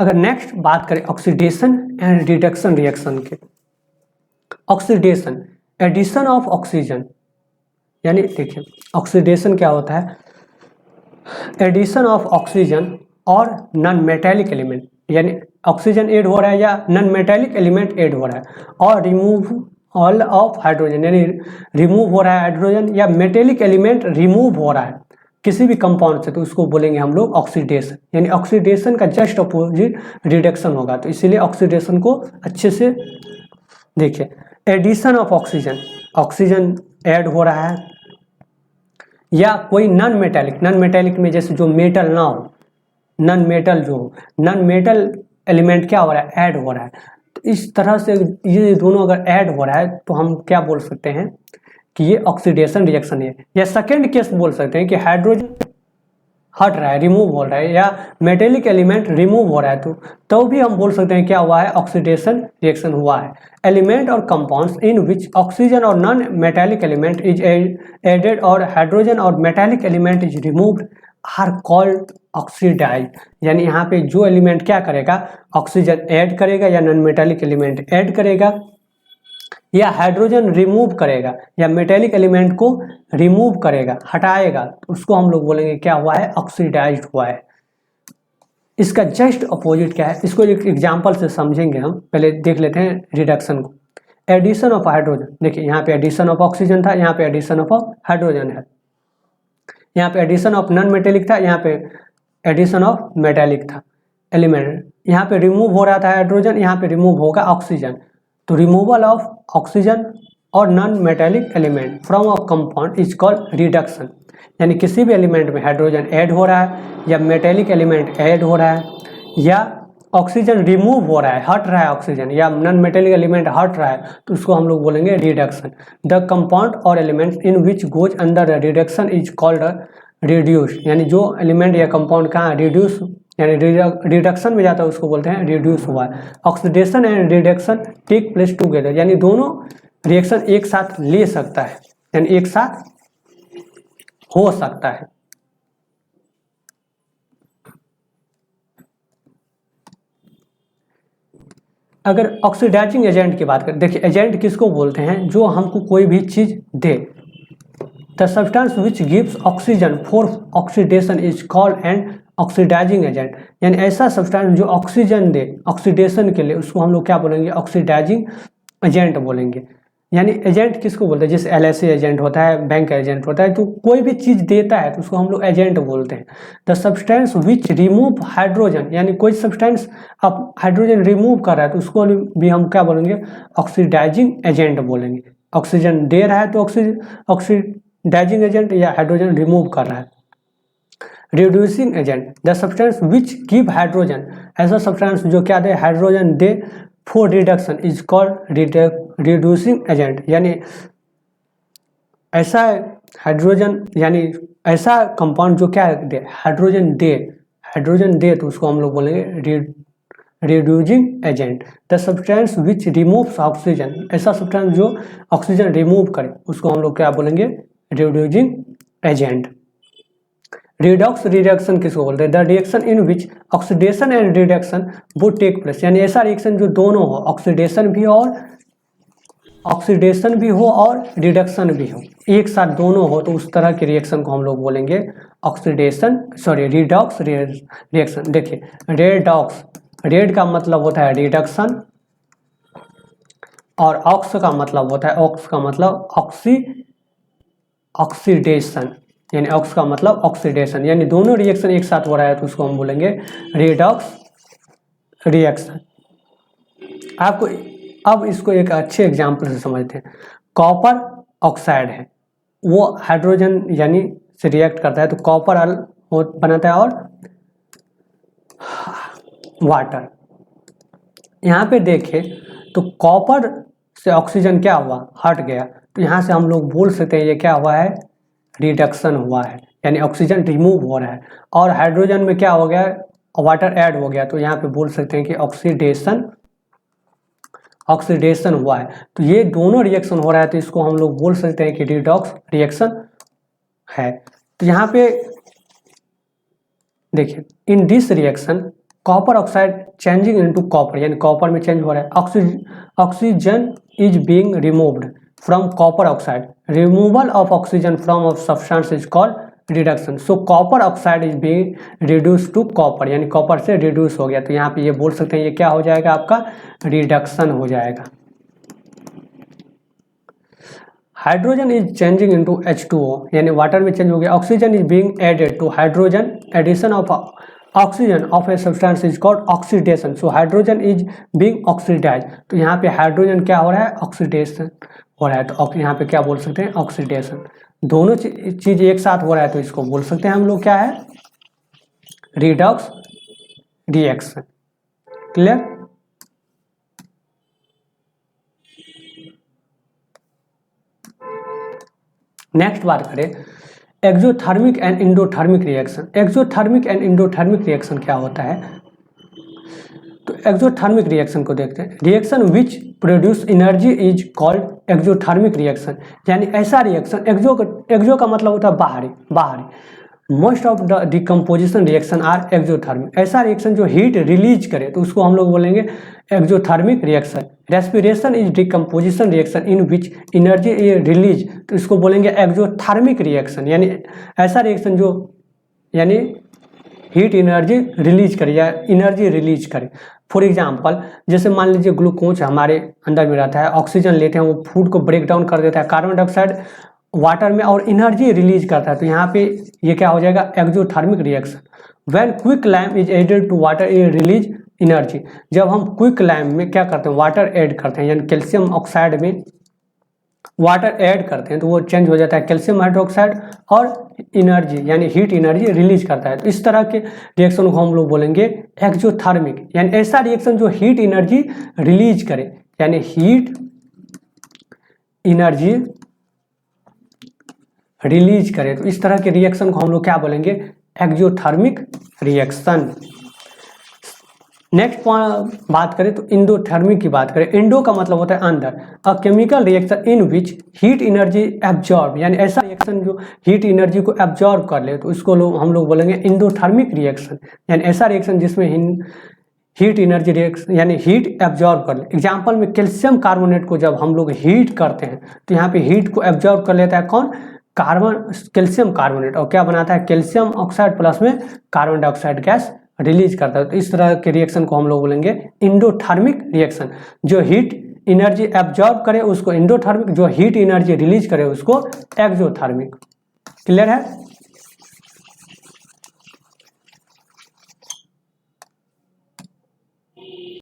अगर नेक्स्ट बात करें ऑक्सीडेशन एंड रिडक्शन रिएक्शन के, ऑक्सीडेशन एडिशन ऑफ ऑक्सीजन, यानी देखिए ऑक्सीडेशन क्या होता है, एडिशन ऑफ ऑक्सीजन और नॉन मेटेलिक एलिमेंट, यानी ऑक्सीजन ऐड हो रहा है या नॉन मेटेलिक एलिमेंट ऐड हो रहा है, और रिमूव ऑल ऑफ हाइड्रोजन, यानी रिमूव हो रहा है हाइड्रोजन या मेटेलिक एलिमेंट रिमूव हो रहा है किसी भी कंपाउंड से, तो उसको बोलेंगे हम लोग ऑक्सीडेशन। यानी ऑक्सीडेशन का जस्ट अपोजिट रिडक्शन होगा, तो इसीलिए ऑक्सीडेशन को अच्छे से देखिए। Addition of oxygen, oxygen add हो रहा है या कोई नॉन मेटेलिक, नॉन मेटेलिक में जैसे जो मेटल ना हो, नॉन मेटल जो हो, नॉन मेटल एलिमेंट क्या हो रहा है, ऐड हो रहा है। तो इस तरह से ये दोनों अगर ऐड हो रहा है तो हम क्या बोल सकते हैं कि ये ऑक्सीडेशन रिएक्शन है। या सेकेंड केस बोल सकते हैं कि हाइड्रोजन हट रहा है, रिमूव हो रहा है, या मेटेलिक एलिमेंट रिमूव हो रहा है, तो भी हम बोल सकते हैं क्या हुआ है, ऑक्सीडेशन रिएक्शन हुआ है। एलिमेंट और कंपाउंड्स इन विच ऑक्सीजन और non metallic element is added और हाइड्रोजन और metallic element is removed are called oxidise. यानी यहाँ पे जो एलिमेंट क्या करेगा, ऑक्सीजन ऐड करेगा या नॉन मेटेलिक एलिमेंट ऐड करेगा या हाइड्रोजन रिमूव करेगा या मेटेलिक एलिमेंट को रिमूव करेगा, हटाएगा, तो उसको हम लोग बोलेंगे क्या हुआ है, ऑक्सीडाइज्ड हुआ है। इसका जस्ट अपोजिट क्या है, इसको एक एग्जांपल से समझेंगे हम। पहले देख लेते हैं रिडक्शन को। एडिशन ऑफ हाइड्रोजन, देखिए यहाँ पे एडिशन ऑफ ऑक्सीजन था, यहाँ पे एडिशन ऑफ हाइड्रोजन है, यहाँ पे एडिशन ऑफ नॉन मेटेलिक था, यहाँ पे एडिशन ऑफ मेटेलिक था एलिमेंट। यहाँ पे रिमूव हो रहा था हाइड्रोजन, यहाँ पे रिमूव होगा ऑक्सीजन। तो रिमूवल ऑफ ऑक्सीजन और non metallic element from a compound is called reduction. यानी किसी भी एलिमेंट में हाइड्रोजन ऐड हो रहा है या मेटेलिक एलिमेंट ऐड हो रहा है या ऑक्सीजन रिमूव हो रहा है, हट रहा है ऑक्सीजन, या नॉन मेटेलिक एलिमेंट हट रहा है, तो उसको हम लोग बोलेंगे रिडक्शन। द कंपाउंड और element in which goes under reduction is called reduce. यानी जो एलिमेंट या कंपाउंड कहाँ रिड्यूस यानी रिडक्शन में जाता है उसको बोलते हैं रिड्यूस हुआ है। Oxidation and reduction take place together, यानी दोनों रिएक्शन एक साथ ले सकता है, यानी एक साथ हो सकता है। अगर ऑक्सीडाइजिंग एजेंट की बात करें, देखिए एजेंट किसको बोलते हैं, जो हमको कोई भी चीज दे। The substance which gives oxygen for oxidation is called and oxidizing agent. यानी ऐसा सब्सटेंस जो ऑक्सीजन दे ऑक्सीडेशन के लिए, उसको हम लोग क्या बोलेंगे, ऑक्सीडाइजिंग एजेंट बोलेंगे। यानी एजेंट किसको बोलते हैं, जैसे एलआईसी एजेंट होता है, बैंक एजेंट होता है, तो कोई भी चीज़ देता है तो उसको हम लोग एजेंट बोलते हैं। The substance which remove hydrogen, यानी कोई सब्सटेंस अब हाइड्रोजन रिमूव कर रहा है तो उसको भी हम क्या बोलेंगे, ऑक्सीडाइजिंग एजेंट बोलेंगे। ऑक्सीजन दे रहा है तो ऑक्सीडाइजिंग एजेंट, या हाइड्रोजन रिमूव कर रहा है। Reducing agent, the substance which give hydrogen, ऐसा सब्सटेंस जो क्या दे, हाइड्रोजन दे for reduction is called reducing agent. यानी ऐसा हाइड्रोजन, यानी ऐसा कंपाउंड जो क्या दे, हाइड्रोजन दे तो उसको हम लोग बोलेंगे reducing agent. The substance which removes oxygen, ऐसा सब्सटेंस जो ऑक्सीजन रिमूव करे उसको हम लोग क्या बोलेंगे, रिड्यूसिंग एजेंट। रिडॉक्स रिएक्शन किसको बोलते हैं, the reaction in which oxidation and reduction would take place. यानी ऐसा रिएक्शन जो दोनों हो, ऑक्सीडेशन भी हो और रिडक्शन भी हो, एक साथ दोनों हो, तो उस तरह के रिएक्शन को हम लोग बोलेंगे रिडॉक्स रिएक्शन। देखिए रेडॉक्स, रेड का मतलब होता है रिडक्शन और ऑक्स का मतलब होता है ऑक्सीडेशन, यानी ऑक्स का मतलब ऑक्सीडेशन। यानी दोनों रिएक्शन एक साथ हो रहा है तो उसको हम बोलेंगे रिडॉक्स रिएक्शन। आपको अब इसको एक अच्छे एग्जाम्पल से समझते हैं। कॉपर ऑक्साइड है, वो हाइड्रोजन यानी से रिएक्ट करता है तो कॉपर बनाता है और वाटर। यहाँ पे देखें तो कॉपर से ऑक्सीजन क्या हुआ, हट गया, तो यहाँ से हम लोग बोल सकते हैं ये क्या हुआ है, रिडक्शन हुआ है, यानी ऑक्सीजन रिमूव हो रहा है। और हाइड्रोजन में क्या हो गया, वाटर ऐड हो गया, तो यहाँ पे बोल सकते हैं कि ऑक्सीडेशन हुआ है। तो ये दोनों रिएक्शन हो रहा है तो इसको हम लोग बोल सकते हैं कि रिडॉक्स रिएक्शन है। तो यहाँ पे देखिए in this reaction copper oxide changing into copper, यानी कॉपर में चेंज हो रहा है। Oxygen is being removed from copper oxide, removal of oxygen from of substance is called reduction. So copper oxide is being reduce to copper, यानी copper से reduce हो गया, तो यहाँ पे ये बोल सकते हैं ये क्या हो जाएगा, आपका रिडक्शन हो जाएगा। Hydrogen is changing into H2O, यानी वाटर में चेंज हो गया। Oxygen is being added to hydrogen, addition of oxygen of a substance is called oxidation. So hydrogen is being oxidise, तो यहाँ पे हाइड्रोजन क्या हो रहा है, ऑक्सीडेशन हो रहा है, तो यहाँ पे क्या बोल सकते हैं, ऑक्सीडेशन। दोनों चीज एक साथ हो रहा है तो इसको बोल सकते हैं हम लोग क्या है, रिडॉक्स रिएक्शन। क्लियर। नेक्स्ट बात करें exothermic and endothermic reaction. Exothermic and endothermic reaction क्या होता है, तो एक्सोथर्मिक रिएक्शन को देखते हैं। Reaction which produce energy is called exothermic reaction, यानी ऐसा रिएक्शन, एक्सो का मतलब होता है बाहरी, बाहरी। Most of the decomposition reaction are exothermic, ऐसा रिएक्शन जो हीट रिलीज करे तो उसको हम लोग बोलेंगे exothermic reaction. Respiration is decomposition reaction in which energy is release, तो इसको बोलेंगे एक्सोथर्मिक रिएक्शन, यानी ऐसा रिएक्शन जो यानी हीट एनर्जी रिलीज करे या एनर्जी रिलीज करे। फॉर एग्जांपल जैसे मान लीजिए ग्लूकोज हमारे अंदर में रहता है, ऑक्सीजन लेते हैं, वो फूड को ब्रेक डाउन कर देता है कार्बन डाइऑक्साइड वाटर में और एनर्जी रिलीज करता है, तो यहाँ पे ये क्या हो जाएगा, exothermic reaction. When quick lime is added to water is release energy, जब हम क्विक लाइम में क्या करते हैं, वाटर ऐड करते हैं, यानी कैल्शियम ऑक्साइड में वाटर ऐड करते हैं तो वो चेंज हो जाता है कैल्शियम हाइड्रोक्साइड और एनर्जी यानी हीट एनर्जी रिलीज करता है। तो इस तरह के रिएक्शन को हम लोग बोलेंगे एक्सोथर्मिक, यानी ऐसा रिएक्शन जो हीट एनर्जी रिलीज करे, यानी हीट एनर्जी रिलीज करे, तो इस तरह के रिएक्शन को हम लोग क्या बोलेंगे, एक्सोथर्मिक रिएक्शन। नेक्स्ट बात करें तो इंडोथर्मिक की बात करें। इंडो का मतलब होता है अंदर, a chemical reaction in which heat energy absorb, यानी ऐसा रिएक्शन जो हीट एनर्जी को एब्जॉर्ब कर ले तो इसको हम लोग बोलेंगे इंडोथर्मिक रिएक्शन, यानी ऐसा रिएक्शन जिसमें हीट एनर्जी रिएक्शन यानी हीट एब्जॉर्ब कर ले। एग्जाम्पल में कैल्शियम कार्बोनेट को जब हम लोग हीट करते हैं तो यहाँ पे हीट को एब्जॉर्ब कर लेता है कौन, कैल्शियम कार्बोनेट, और क्या बनाता है, कैल्शियम ऑक्साइड प्लस में कार्बन डाइऑक्साइड गैस रिलीज करता है। तो इस तरह के रिएक्शन को हम लोग बोलेंगे इंडोथर्मिक रिएक्शन। जो हीट एनर्जी एब्जॉर्ब करे उसको इंडोथर्मिक, जो हीट एनर्जी रिलीज करे उसको एक्सोथर्मिक। क्लियर है।